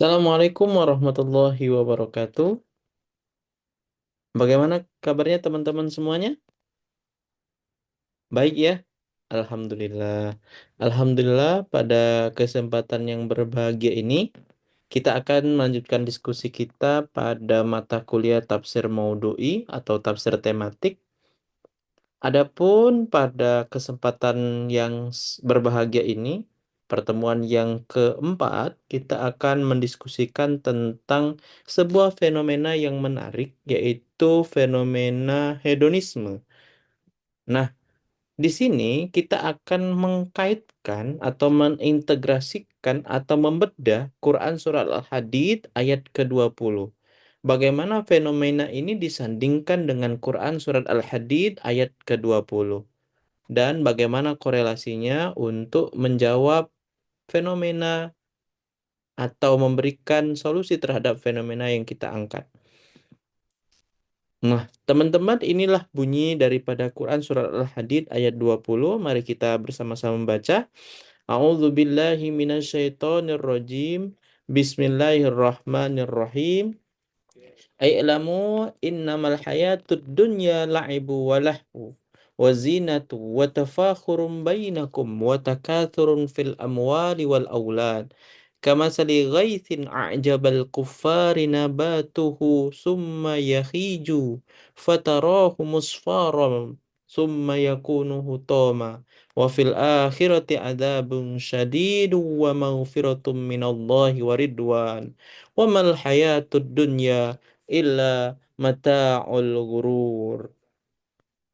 Assalamualaikum warahmatullahi wabarakatuh. Bagaimana kabarnya teman-teman semuanya? Baik ya? Alhamdulillah. Alhamdulillah pada kesempatan yang berbahagia ini kita akan melanjutkan diskusi kita pada mata kuliah tafsir maudhu'i atau tafsir tematik. Adapun pada kesempatan yang berbahagia ini, pertemuan yang keempat, kita akan mendiskusikan tentang sebuah fenomena yang menarik, yaitu fenomena hedonisme. Nah, di sini kita akan mengkaitkan atau mengintegrasikan atau membedah Quran Surah Al-Hadid ayat ke-20. Bagaimana fenomena ini disandingkan dengan Quran Surat Al-Hadid ayat ke-20. Dan bagaimana korelasinya untuk menjawab fenomena atau memberikan solusi terhadap fenomena yang kita angkat. Nah, teman-teman, inilah bunyi daripada Quran Surat Al-Hadid ayat 20. Mari kita bersama-sama membaca. A'udzu billahi minasyaitonir rajim. Bismillahirrahmanirrahim. I'lamu innamal hayatud dunya la'ibu wa lahu wa zinatu wa tafakhurum bainakum wa takathurun fil amwali wal aulad kamasali ghaithin a'jabal kuffari nabatuhu summa yahiju fatarahu musfaram summa yakunu hutama wa fil akhirati adzabun syadidu wa maghfiratum minallahi wa ridwan wa mal hayatud dunya illa mata'ul ghurur.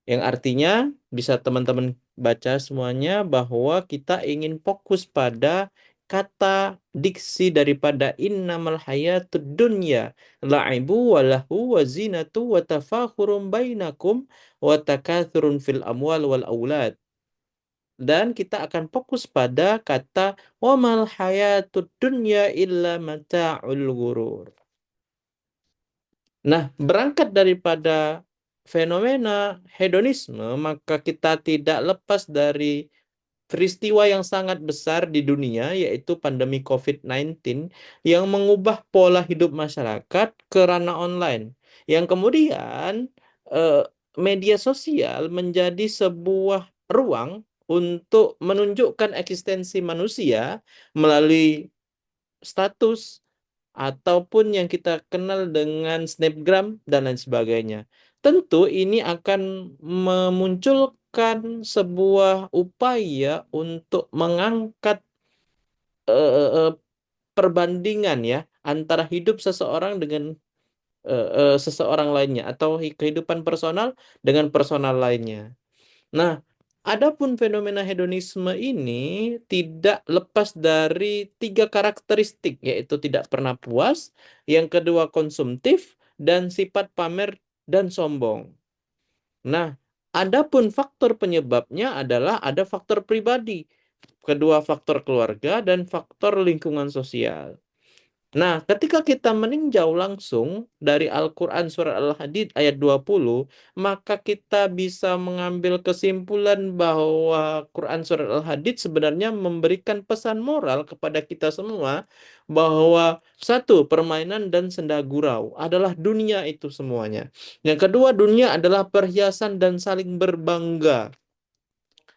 Yang artinya bisa teman-teman baca semuanya bahwa kita ingin fokus pada kata diksi daripada innamal hayatud dunya la'ibu wa lahu wa zinatu wa tafakhurum bainakum wa takathurun fil amwal wal aulad. Dan kita akan fokus pada kata wa mal hayatud dunya illa mata'ul ghurur. Nah, berangkat daripada fenomena hedonisme, maka kita tidak lepas dari peristiwa yang sangat besar di dunia, yaitu pandemi COVID-19, yang mengubah pola hidup masyarakat ke ranah online. Yang kemudian, eh, media sosial menjadi sebuah ruang untuk menunjukkan eksistensi manusia melalui status ataupun yang kita kenal dengan snapgram dan lain sebagainya. Tentu ini akan memunculkan sebuah upaya untuk mengangkat eh, perbandingan ya antara hidup seseorang dengan seseorang lainnya atau kehidupan personal dengan personal lainnya. Nah, adapun fenomena hedonisme ini tidak lepas dari tiga karakteristik, yaitu tidak pernah puas, yang kedua konsumtif, dan sifat pamer dan sombong. Nah, adapun faktor penyebabnya adalah ada faktor pribadi, kedua faktor keluarga, dan faktor lingkungan sosial. Nah, ketika kita meninjau langsung dari Al-Quran Surah Al-Hadid ayat 20, maka kita bisa mengambil kesimpulan bahwa Quran Surah Al-Hadid sebenarnya memberikan pesan moral kepada kita semua bahwa satu, permainan dan senda gurau adalah dunia itu semuanya. Yang kedua, dunia adalah perhiasan dan saling berbangga.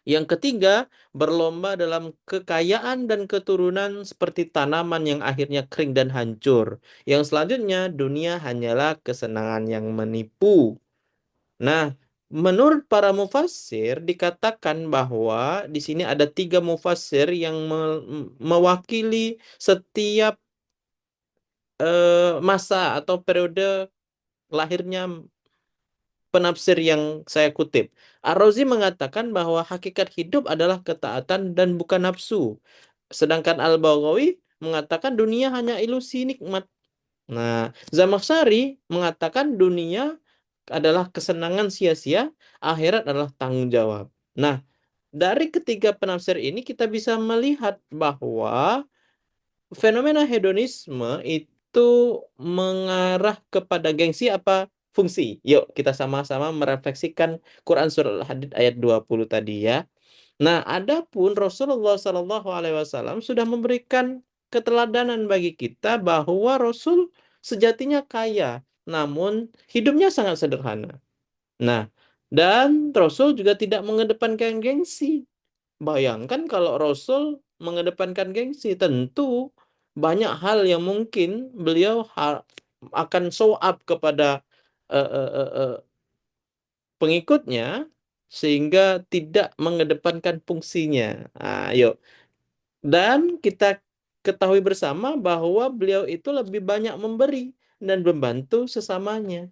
Yang ketiga, berlomba dalam kekayaan dan keturunan seperti tanaman yang akhirnya kering dan hancur. Yang selanjutnya, dunia hanyalah kesenangan yang menipu. Nah, menurut para mufassir dikatakan bahwa di sini ada tiga mufassir yang mewakili setiap masa atau periode lahirnya penafsir yang saya kutip. Ar-Razi mengatakan bahwa hakikat hidup adalah ketaatan dan bukan nafsu. Sedangkan Al-Baghawi mengatakan dunia hanya ilusi nikmat. Nah, Zamakhsyari mengatakan dunia adalah kesenangan sia-sia, akhirat adalah tanggung jawab. Nah, dari ketiga penafsir ini kita bisa melihat bahwa fenomena hedonisme itu mengarah kepada gengsi apa fungsi? Yuk kita sama-sama merefleksikan Quran Surah Al-Hadid ayat 20 tadi ya. Nah, adapun Rasulullah Shallallahu Alaihi Wasallam sudah memberikan keteladanan bagi kita bahwa Rasul sejatinya kaya, namun hidupnya sangat sederhana. Nah, dan Rasul juga tidak mengedepankan gengsi. Bayangkan kalau Rasul mengedepankan gengsi, tentu banyak hal yang mungkin beliau akan show up kepada eh, eh, eh, eh, pengikutnya sehingga tidak mengedepankan fungsinya. Ayo, dan kita ketahui bersama bahwa beliau itu lebih banyak memberi dan membantu sesamanya.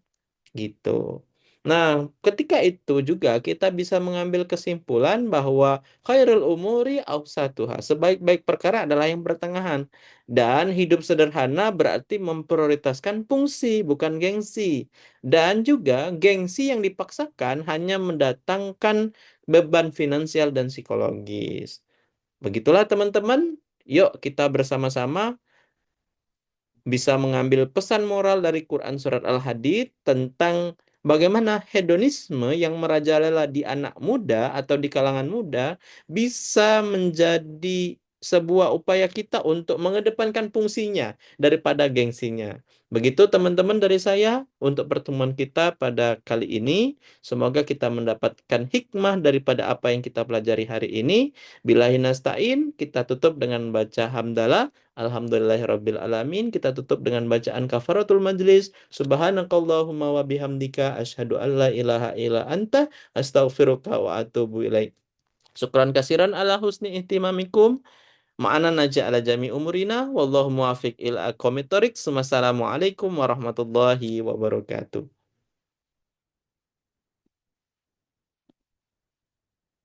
Gitu. Nah, ketika itu juga kita bisa mengambil kesimpulan bahwa khairul umuri awsatuha. Sebaik-baik perkara adalah yang pertengahan. Dan hidup sederhana berarti memprioritaskan fungsi, bukan gengsi. Dan juga gengsi yang dipaksakan hanya mendatangkan beban finansial dan psikologis. Begitulah teman-teman. Yuk kita bersama-sama bisa mengambil pesan moral dari Quran Surat Al-Hadid tentang bagaimana hedonisme yang merajalela di anak muda atau di kalangan muda bisa menjadi sebuah upaya kita untuk mengedepankan fungsinya daripada gengsinya. Begitu teman-teman dari saya untuk pertemuan kita pada kali ini. Semoga kita mendapatkan hikmah daripada apa yang kita pelajari hari ini. Billahi nasta'in, kita tutup dengan baca hamdalah. Alhamdulillahirabbil alamin. Kita tutup dengan bacaan kafaratul majlis. Subhanakallahumma wa bihamdika asyhadu an la ilaha illa anta astaghfiruka wa atubu ilaik. Syukran kasiran ala husni ihtimamikum. Ma'ana naja ala jami umurina wallahu muwafiq ila aqwamit thoriq. Wassalamualaikum warahmatullahi wabarakatuh.